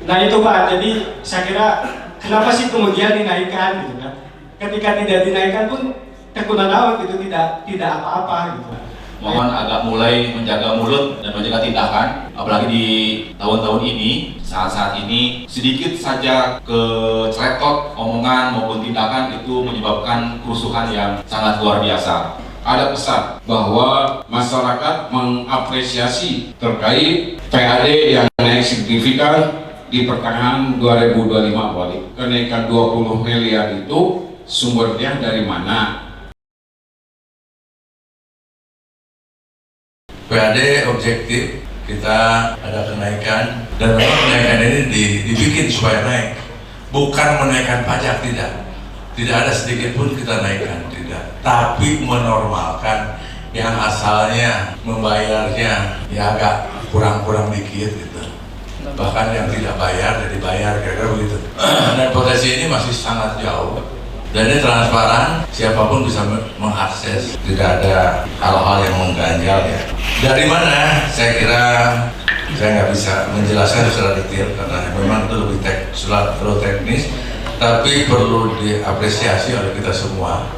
Nah itu Pak, jadi saya kira kenapa sih kemudian dinaikkan gitu kan? Ketika tidak dinaikkan pun tekunan awak itu tidak apa-apa gitu. Mohon agak mulai menjaga mulut dan menjaga tindakan, apalagi di tahun-tahun ini, saat-saat ini sedikit saja keceletot omongan maupun tindakan itu menyebabkan kerusuhan yang sangat luar biasa. Ada pesan bahwa masyarakat mengapresiasi terkait PAD yang naik signifikan di pertengahan 2025 Wali. Kenaikan 20 miliar itu sumbernya dari mana? PAD objektif, kita ada kenaikan dan memang kenaikan ini dibikin supaya naik, bukan menaikkan pajak, tidak ada sedikit pun kita naikkan, tidak, tapi menormalkan yang asalnya membayarnya ya agak kurang dikit gitu, bahkan yang tidak bayar jadi bayar, kira-kira begitu. Dan potensi ini masih sangat jauh dan ini transparan, siapapun bisa mengakses, tidak ada hal-hal yang mengganjal ya. Dari mana? Saya kira saya nggak bisa menjelaskan secara detail karena memang itu lebih terlalu teknis, tapi perlu diapresiasi oleh kita semua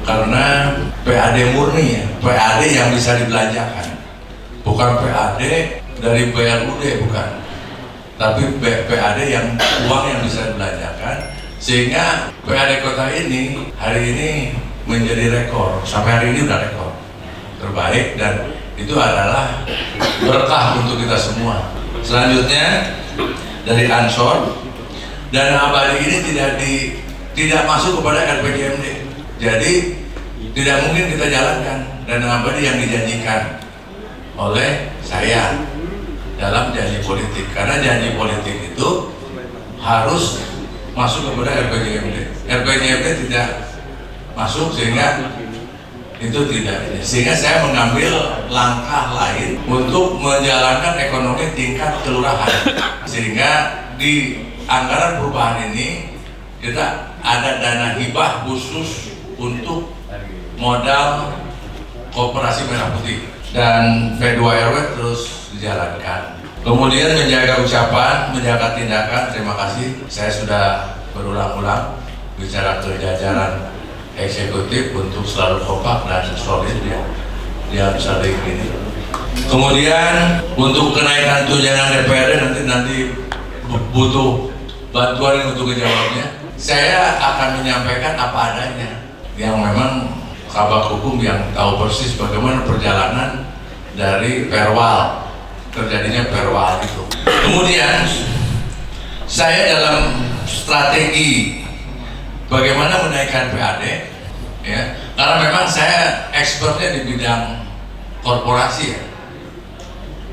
karena PAD murni ya, PAD yang bisa dibelanjakan, bukan PAD dari BLUD, bukan, tapi PAD yang uang yang bisa dibelanjakan, sehingga PAD kota ini hari ini menjadi rekor, sampai hari ini udah rekor terbaik dan itu adalah berkah untuk kita semua. Selanjutnya dari Ansor, dana abadi ini tidak masuk kepada RPJMD, jadi tidak mungkin kita jalankan dana abadi yang dijanjikan oleh saya dalam janji politik, karena janji politik itu harus masuk kepada RPJMD. RPJMD tidak masuk sehingga itu tidak, sehingga saya mengambil langkah lain untuk menjalankan ekonomi tingkat kelurahan, sehingga di anggaran perubahan ini kita ada dana hibah khusus untuk modal Koperasi Merah Putih dan V2RW terus dijalankan. Kemudian menjaga ucapan, menjaga tindakan. Terima kasih, saya sudah berulang-ulang bicara ke jajaran eksekutif untuk selalu kompak dan solid dia saling ini. Kemudian untuk kenaikan tunjangan DPRD nanti butuh bantuan untuk menjawabnya. Saya akan menyampaikan apa adanya yang memang kabak hukum yang tahu persis bagaimana perjalanan dari perwal, terjadinya perwal itu. Kemudian saya dalam strategi bagaimana menaikkan PAD ya, karena memang saya expertnya di bidang korporasi ya,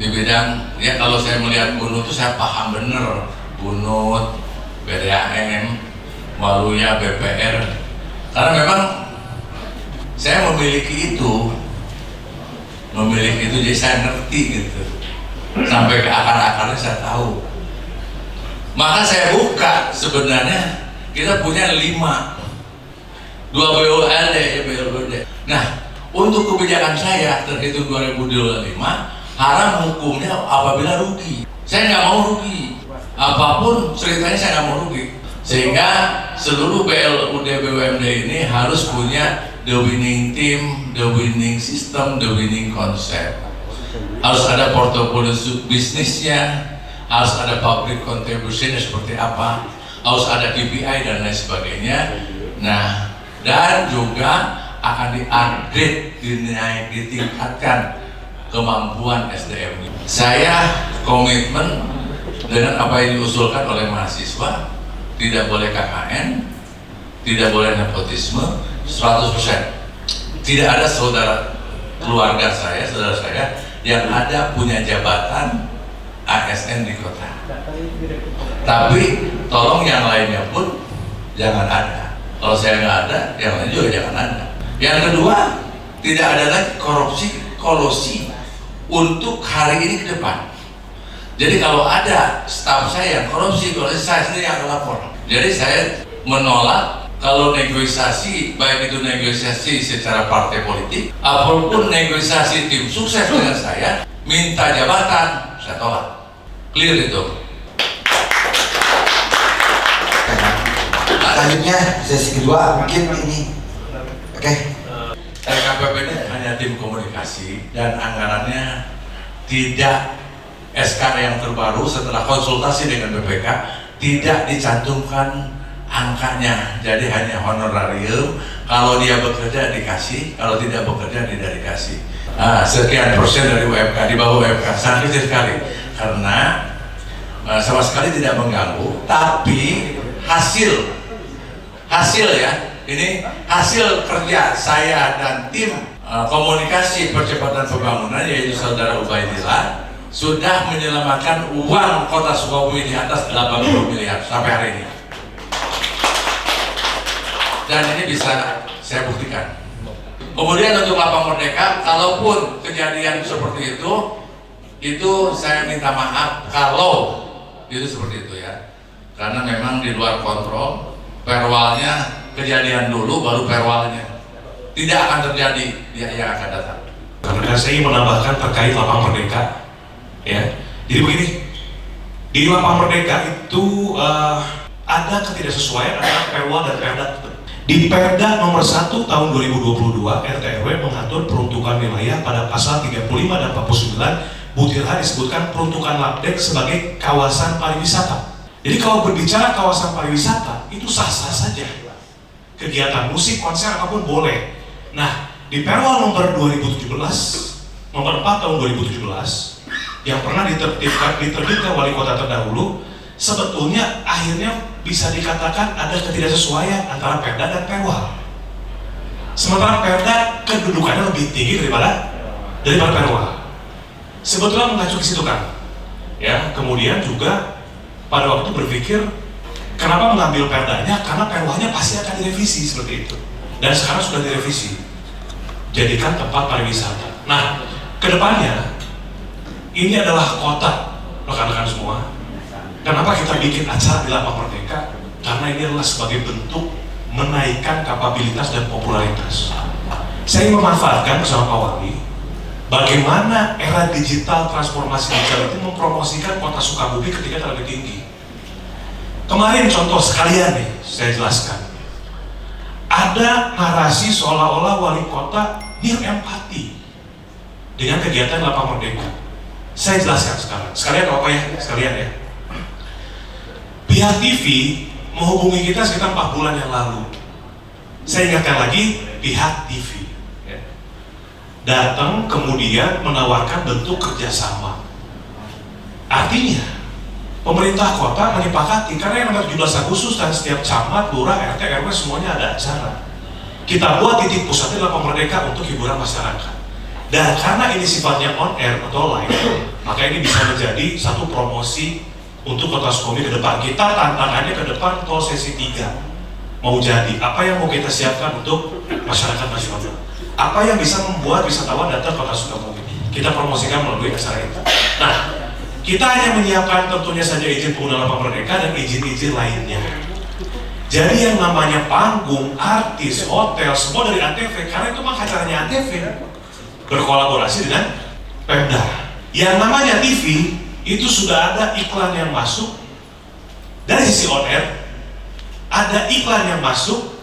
di bidang ya, kalau saya melihat bunut itu saya paham bener, bunut, BDAM, Waluya, BPR, karena memang saya memiliki itu, jadi saya ngerti gitu, sampai ke akar-akarnya saya tahu. Maka saya buka, sebenarnya kita punya 5, 2 BULD ya, BULD. Nah, untuk kebijakan saya terhitung 2025, haram hukumnya apabila rugi. Saya nggak mau rugi, apapun ceritanya saya nggak mau rugi. Sehingga seluruh BLUD BUMD ini harus punya the winning team, the winning system, the winning concept. Harus ada portofolio bisnisnya, harus ada public contribution seperti apa, harus ada KPI dan lain sebagainya. Nah, dan juga akan di-upgrade, ditingkatkan kemampuan SDM. Saya komitmen dengan apa yang diusulkan oleh mahasiswa, tidak boleh KKN, tidak boleh nepotisme, 100%. Tidak ada saudara saya yang ada punya jabatan ASN di kota. Tapi tolong yang lainnya pun jangan ada. Kalau saya nggak ada, yang lain juga jangan ada. Yang kedua, tidak ada lagi kolusi untuk hari ini ke depan. Jadi kalau ada staf saya yang korupsi, saya sendiri yang akan lapor. Jadi saya menolak kalau negosiasi, baik itu negosiasi secara partai politik, apapun negosiasi tim sukses dengan saya, minta jabatan, saya tolak. Clear itu. selanjutnya sesi kedua mungkin ini. Oke. LKPP ini hanya tim komunikasi dan anggarannya tidak SK yang terbaru setelah konsultasi dengan BPK tidak dicantumkan angkanya, jadi hanya honorarium. Kalau dia bekerja dikasih, kalau tidak bekerja tidak dikasih. Sekian persen dari UMK, di bawah UMK, sangat kecil sekali karena sama sekali tidak mengganggu, tapi hasil ya, ini hasil kerja saya dan tim komunikasi percepatan pembangunan yaitu saudara Ubaidillah sudah menyelamatkan uang kota Sukabumi di atas 80 miliar sampai hari ini. Dan ini bisa saya buktikan. Kemudian untuk Lapang Merdeka, kalaupun kejadian seperti itu saya minta maaf kalau itu seperti itu ya. Karena memang di luar kontrol, perwalnya kejadian dulu baru perwalnya. Tidak akan terjadi yang akan datang. Karena saya ingin menambahkan terkait Lapang Merdeka, ya. Jadi begini, di Lapang Merdeka itu ada ketidaksesuaian antara Perwal dan Perda. Di Perda nomor 1 tahun 2022 RT/RW mengatur peruntukan wilayah pada pasal 35 dan 49 butir H disebutkan peruntukan Labdek sebagai kawasan pariwisata. Jadi kalau berbicara kawasan pariwisata itu sah-sah saja. Kegiatan musik, konser apapun boleh. Nah, di Perwal nomor 2017 nomor 4 tahun 2017 yang pernah diterbitkan wali kota terdahulu, sebetulnya akhirnya bisa dikatakan ada ketidaksesuaian antara Perda dan Perwal. Sementara Perda kedudukannya lebih tinggi daripada Perwal. Sebetulnya mengacu ke situ kan. Ya, kemudian juga pada waktu berpikir kenapa mengambil Perdanya, karena Perwalnya pasti akan direvisi seperti itu. Dan sekarang sudah direvisi. Jadikan tempat pariwisata. Nah, kedepannya ini adalah kota, rekan-rekan semua. Kenapa kita bikin acara di Lapang Merdeka? Karena ini adalah sebagai bentuk menaikkan kapabilitas dan popularitas. Saya ingin memanfaatkan bersama Pak Wali bagaimana era digital, transformasi digital itu mempromosikan kota Sukabumi ketika terlalu tinggi. Kemarin contoh sekalian nih, saya jelaskan. Ada narasi seolah-olah wali kota empati dengan kegiatan Lapang Merdeka. Saya jelaskan sekarang. Sekalian apa ya? Sekalian ya. Pihak TV menghubungi kita sekitar 4 bulan yang lalu. Saya ingatkan lagi, pihak TV ya, datang kemudian menawarkan bentuk kerjasama. Artinya, pemerintah kota menyepakati, karena yang nomor 17 Agustus dan setiap camat, lurah, RT, RW semuanya ada acara. Kita buat titik pusatnya Lapang Merdeka untuk hiburan masyarakat. Dan karena ini sifatnya on air atau live, maka ini bisa menjadi satu promosi untuk kota Sukabumi ke depan. Kita tantangannya ke depan tol sesi 3 mau jadi, apa yang mau kita siapkan untuk masyarakat nasional, apa yang bisa membuat wisatawan datang ke kota Sukabumi, kita promosikan melalui acara itu. Nah, kita hanya menyiapkan tentunya saja izin penggunaan Lapang Merdeka dan izin-izin lainnya. Jadi yang namanya panggung, artis, hotel, semua dari ANTV, karena itu mah acaranya ANTV berkolaborasi dengan Pemda. Yang namanya TV itu sudah ada iklan yang masuk dari sisi on air, ada iklan yang masuk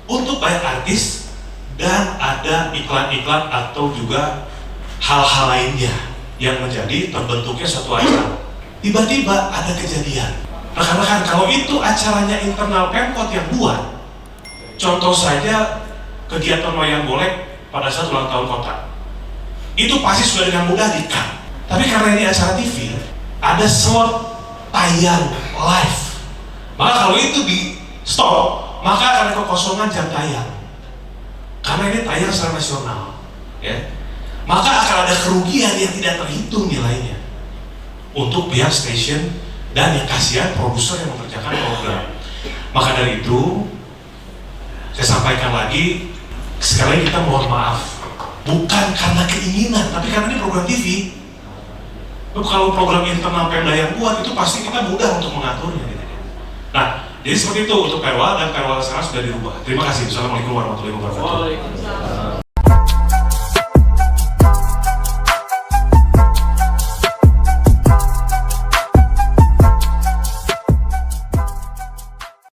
untuk bayar artis, dan ada iklan-iklan atau juga hal-hal lainnya yang menjadi terbentuknya satu acara. Tiba-tiba ada kejadian. Rekan-rekan, kalau itu acaranya internal Pemkot yang buat, contoh saja kegiatan wayang golek pada saat ulang tahun kota, itu pasti sudah dengan mudah di-cut. Tapi karena ini acara TV, ada slot tayang live. Maka kalau itu di stop, maka akan ada kekosongan jam tayang. Karena ini tayang secara nasional, ya. Maka akan ada kerugian yang tidak terhitung nilainya untuk pihak stasiun dan yang kasihan produser yang mengerjakan program. Maka dari itu, saya sampaikan lagi, sekali lagi kita mohon maaf, bukan karena keinginan, tapi karena ini program TV. Kalau program internal Pemda yang buat, itu pasti kita mudah untuk mengaturnya. Nah, jadi seperti itu untuk Perwal, dan Perwal sekarang sudah dirubah. Terima kasih. Assalamualaikum warahmatullahi wabarakatuh.